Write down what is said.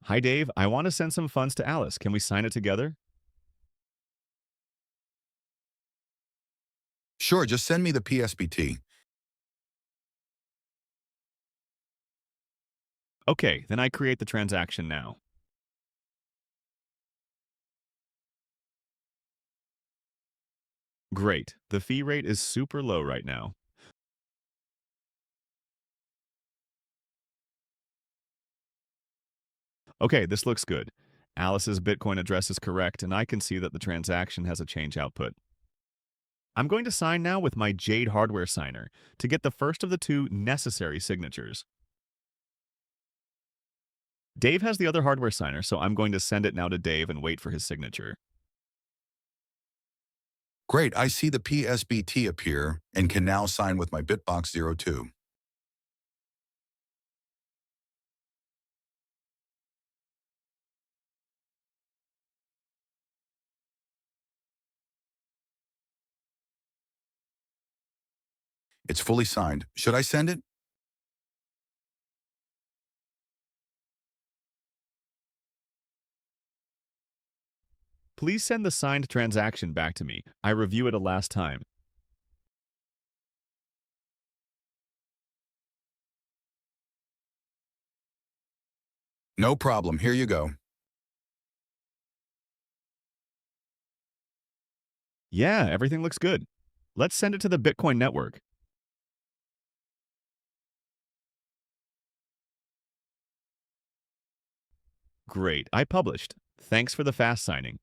Hi, Dave. I want to send some funds to Alice. Can we sign it together? Sure, just send me the PSBT. Okay, then I create the transaction now. Great. The fee rate is super low right now. Okay, this looks good. Alice's Bitcoin address is correct, and I can see that the transaction has a change output. I'm going to sign now with my Jade hardware signer to get the first of the two necessary signatures. Dave has the other hardware signer, so I'm going to send it now to Dave and wait for his signature. Great, I see the PSBT appear and can now sign with my Bitbox02. It's fully signed. Should I send it? Please send the signed transaction back to me. I review it a last time. No problem, here you go. Yeah, everything looks good. Let's send it to the Bitcoin network. Great, I published. Thanks for the fast signing.